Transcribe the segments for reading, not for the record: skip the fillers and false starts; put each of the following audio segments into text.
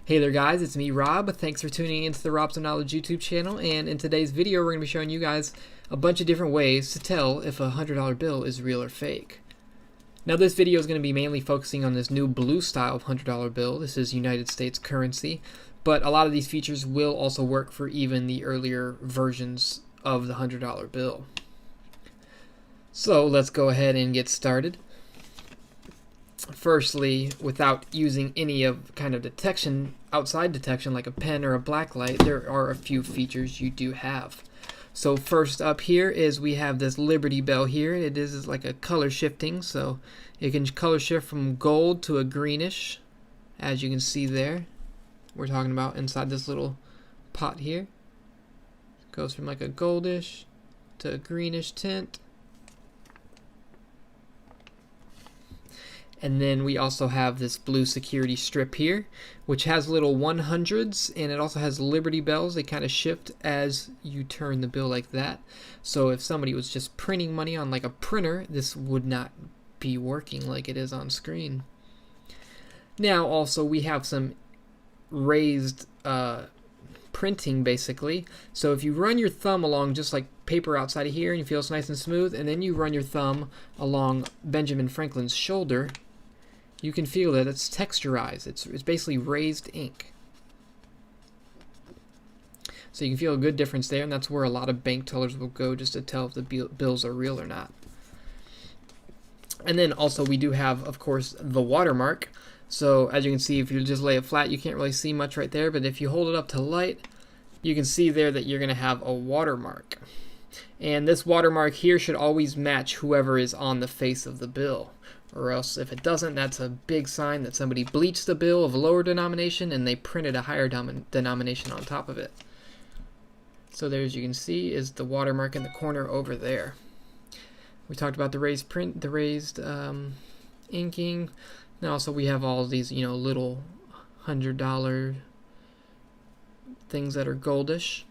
Hey there guys, it's me Rob. Thanks for tuning into the Rob's Knowledge YouTube channel, and in today's video we're going to be showing you guys a bunch of different ways to tell if a $100 bill is real or fake. Now this video is going to be mainly focusing on this new blue style of $100 bill. This is United States currency, but a lot of these features will also work for even the earlier versions of the $100 bill. So let's go ahead and get started. Firstly, without using any of kind of detection, outside detection like a pen or a black light, there are a few features you do have. So first up here is we have this Liberty Bell here. It is like a color shifting, so it can color shift from gold to a greenish, as you can see there. We're talking about inside this little pot here. It goes from like a goldish to a greenish tint. And then we also have this blue security strip here, which has little 100s, and it also has Liberty Bells. They kind of shift as you turn the bill like that. So if somebody was just printing money on like a printer, this would not be working like it is on screen. Now also we have some raised printing basically. So if you run your thumb along just like paper outside of here and you feel it's nice and smooth, and then you run your thumb along Benjamin Franklin's shoulder, you can feel that it's texturized. It's basically raised ink. So you can feel a good difference there, and that's where a lot of bank tellers will go just to tell if the bills are real or not. And then also we do have, of course, the watermark. So as you can see, if you just lay it flat, you can't really see much right there, but if you hold it up to light, you can see there that you're going to have a watermark. And this watermark here should always match whoever is on the face of the bill. Or else if it doesn't, that's a big sign that somebody bleached the bill of a lower denomination and they printed a higher denomination on top of it. So there, as you can see, is the watermark in the corner over there. We talked about the raised print, the raised inking. And also we have all these, little $100 things that are goldish.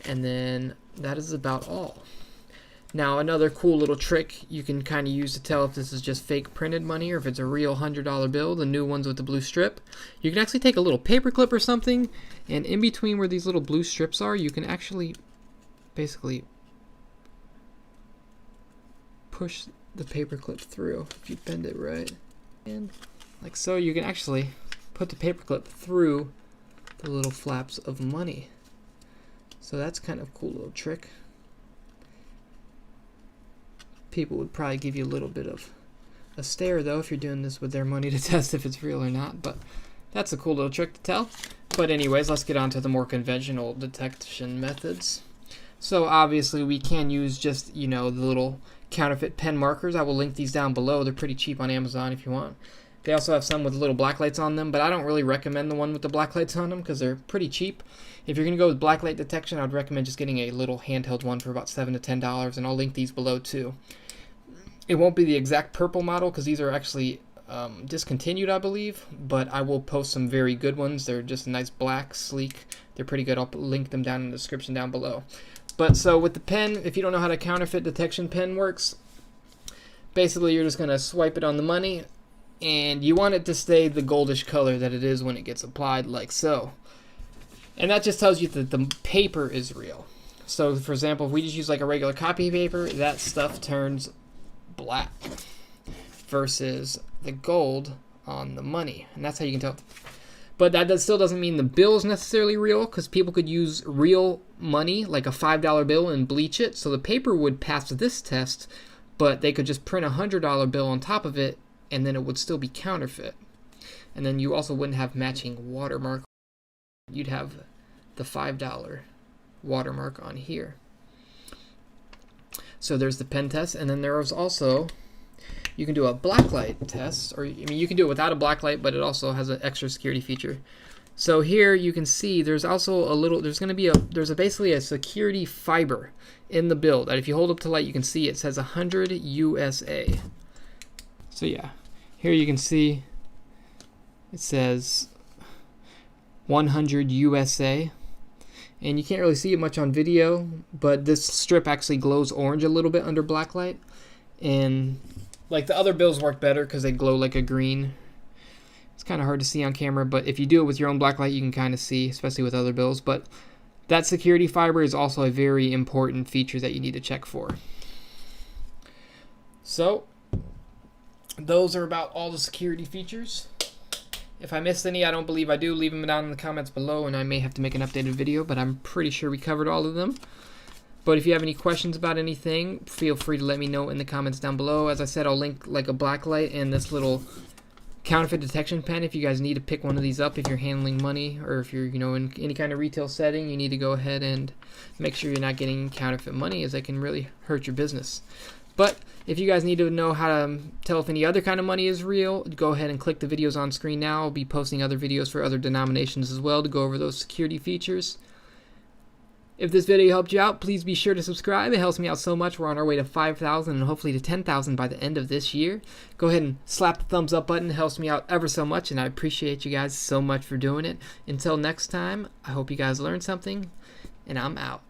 And then that is about all. Now another cool little trick you can kind of use to tell if this is just fake printed money or if it's a real $100 bill, the new ones with the blue strip. You can actually take a little paper clip or something, and in between where these little blue strips are, you can actually basically push the paper clip through if you bend it right. And like so, you can actually put the paper clip through the little flaps of money. So that's kind of a cool little trick. People would probably give you a little bit of a stare though if you're doing this with their money to test if it's real or not, but that's a cool little trick to tell. But anyways, let's get on to the more conventional detection methods. So obviously we can use just, the little counterfeit pen markers. I will link these down below. They're pretty cheap on Amazon if you want. They also have some with little black lights on them, but I don't really recommend the one with the black lights on them because they're pretty cheap. If you're going to go with black light detection, I would recommend just getting a little handheld one for about $7 to $10, and I'll link these below too. It won't be the exact purple model because these are actually discontinued, I believe, but I will post some very good ones. They're just a nice black, sleek. They're pretty good. I'll link them down in the description down below. But so with the pen, if you don't know how the counterfeit detection pen works, basically you're just going to swipe it on the money, and you want it to stay the goldish color that it is when it gets applied, like so. And that just tells you that the paper is real. So for example, if we just use like a regular copy paper, that stuff turns black versus the gold on the money, and that's how you can tell. But that still doesn't mean the bill is necessarily real, because people could use real money like a $5 bill and bleach it, so the paper would pass this test, but they could just print a $100 bill on top of it and then it would still be counterfeit. And then you also wouldn't have matching watermark. You'd have the $5 watermark on here. So there's the pen test, and then there is also, you can do a blacklight test, or you can do it without a blacklight, but it also has an extra security feature. So here you can see there's also a little, there's basically a security fiber in the bill that if you hold up to light, you can see it says 100 USA. So yeah, here you can see it says 100 USA. And you can't really see it much on video, but this strip actually glows orange a little bit under black light. And like the other bills work better because they glow like a green. It's kind of hard to see on camera, but if you do it with your own blacklight, you can kind of see, especially with other bills. But that security fiber is also a very important feature that you need to check for. So those are about all the security features. If I missed any, I don't believe I do, leave them down in the comments below, and I may have to make an updated video, but I'm pretty sure we covered all of them. But if you have any questions about anything, feel free to let me know in the comments down below. As I said, I'll link like a blacklight and this little counterfeit detection pen if you guys need to pick one of these up if you're handling money, or if you're, in any kind of retail setting, you need to go ahead and make sure you're not getting counterfeit money, as they can really hurt your business. But if you guys need to know how to tell if any other kind of money is real, go ahead and click the videos on screen now. I'll be posting other videos for other denominations as well to go over those security features. If this video helped you out, please be sure to subscribe. It helps me out so much. We're on our way to 5,000 and hopefully to 10,000 by the end of this year. Go ahead and slap the thumbs up button. It helps me out ever so much, and I appreciate you guys so much for doing it. Until next time, I hope you guys learned something, and I'm out.